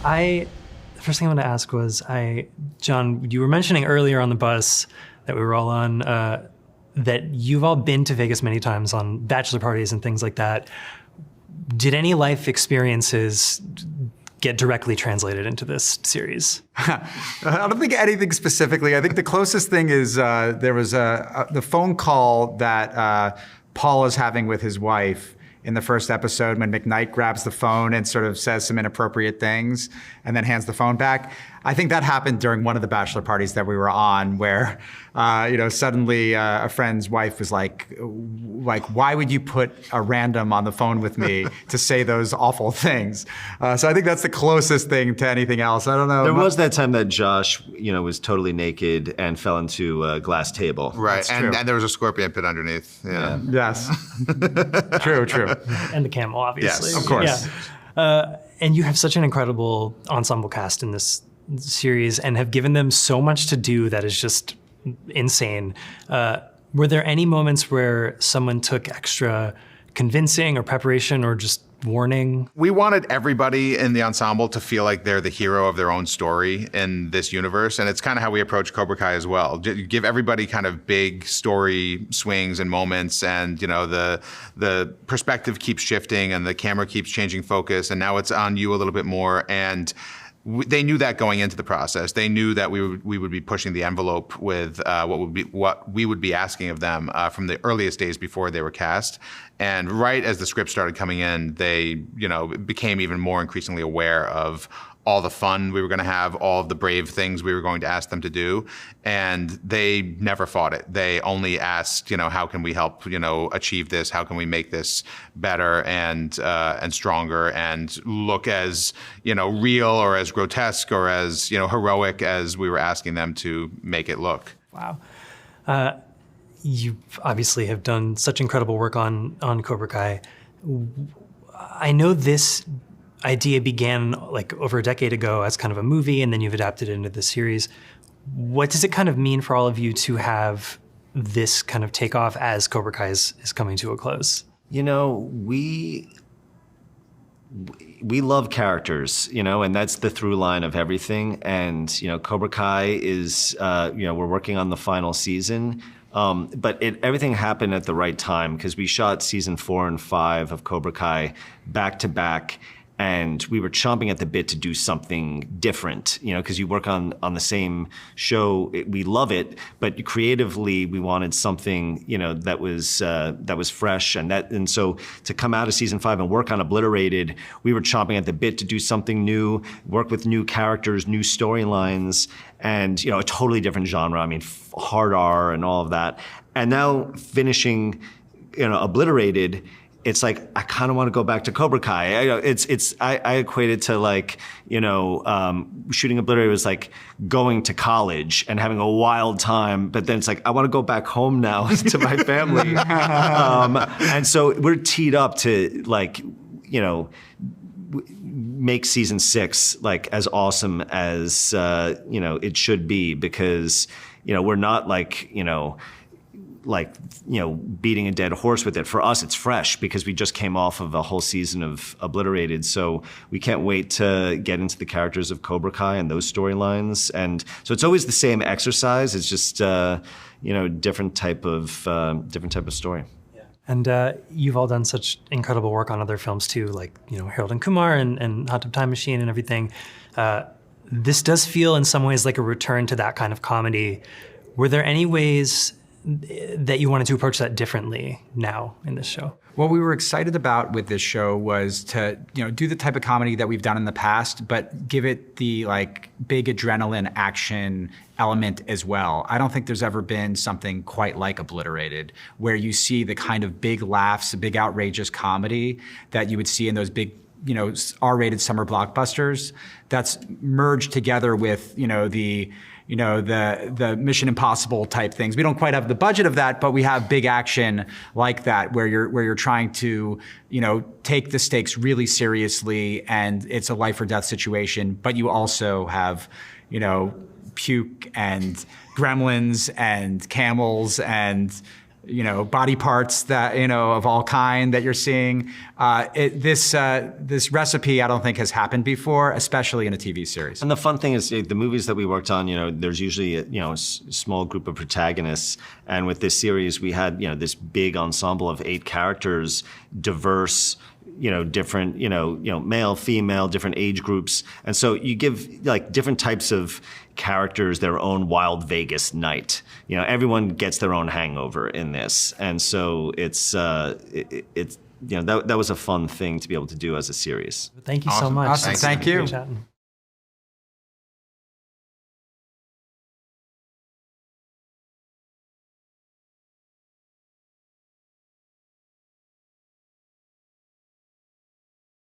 The first thing I wanted to ask was, Jon, you were mentioning earlier on the bus that we were all on, that you've all been to Vegas many times on bachelor parties and things like that. Did any life experiences get directly translated into this series? I don't think anything specifically. I think the closest thing is there was the phone call that Paul is having with his wife in the first episode when McKnight grabs the phone and sort of says some inappropriate things and then hands the phone back. I think that happened during one of the bachelor parties that we were on where, suddenly a friend's wife was like, why would you put a random on the phone with me to say those awful things? So I think that's the closest thing to anything else. I don't know. There was that time that Josh, was totally naked and fell into a glass table. Right, and there was a scorpion pit underneath. Yeah. Yes. True. And the camel, obviously. Yes, of course. Yeah. And you have such an incredible ensemble cast in this series and have given them so much to do that is just insane. Were there any moments where someone took extra convincing or preparation or just warning? We wanted everybody in the ensemble to feel like they're the hero of their own story in this universe. And it's kind of how we approach Cobra Kai as well. Give everybody kind of big story swings and moments. And, the perspective keeps shifting and the camera keeps changing focus. And now it's on you a little bit more. And they knew that going into the process. They knew that we would be pushing the envelope with what we would be asking of them from the earliest days before they were cast. And right as the script started coming in, they became even more increasingly aware of all the fun we were going to have, all of the brave things we were going to ask them to do, and they never fought it. They only asked, how can we help, achieve this? How can we make this better and stronger and look as, real or as grotesque or as, heroic as we were asking them to make it look. Wow. You obviously have done such incredible work on Cobra Kai. I know this idea began like over a decade ago as kind of a movie, and then you've adapted it into the series. What does it kind of mean for all of you to have this kind of take off as Cobra Kai is coming to a close? We love characters, and that's the through line of everything. And, Cobra Kai is, we're working on the final season. But everything happened at the right time because we shot season 4 and 5 of Cobra Kai back to back. And we were chomping at the bit to do something different, because you work on the same show. We love it, but creatively we wanted something, that was fresh. And so to come out of season 5 and work on Obliterated, we were chomping at the bit to do something new, work with new characters, new storylines, and a totally different genre. I mean, hard R and all of that. And now finishing, Obliterated, it's like I kind of want to go back to Cobra Kai. I equate it to like shooting Obliterated was like going to college and having a wild time, but then it's like I want to go back home now to my family. And so we're teed up to like make season 6 like as awesome as it should be because we're not beating a dead horse with it. For us, it's fresh because we just came off of a whole season of Obliterated. So we can't wait to get into the characters of Cobra Kai and those storylines. And so it's always the same exercise. It's just, different type of story. Yeah. And you've all done such incredible work on other films too, like, Harold and Kumar and Hot Tub Time Machine and everything. This does feel in some ways like a return to that kind of comedy. Were there any ways that you wanted to approach that differently now in this show? What we were excited about with this show was to, do the type of comedy that we've done in the past, but give it the big adrenaline action element as well. I don't think there's ever been something quite like Obliterated, where you see the kind of big laughs, big outrageous comedy that you would see in those big, R-rated summer blockbusters. That's merged together with, the Mission Impossible type things. We don't quite have the budget of that, but we have big action like that where you're trying to, take the stakes really seriously and it's a life or death situation, but you also have, puke and gremlins and camels and body parts that, of all kind that you're seeing. This recipe, I don't think has happened before, especially in a TV series. And the fun thing is the movies that we worked on, there's usually a small group of protagonists. And with this series, we had, this big ensemble of 8 characters, diverse, different, male, female, different age groups. And so you give different types of characters their own wild Vegas night. Everyone gets their own hangover in this. And so it's that was a fun thing to be able to do as a series. Thank you so Awesome. much. Awesome. Thank you. Great chatting.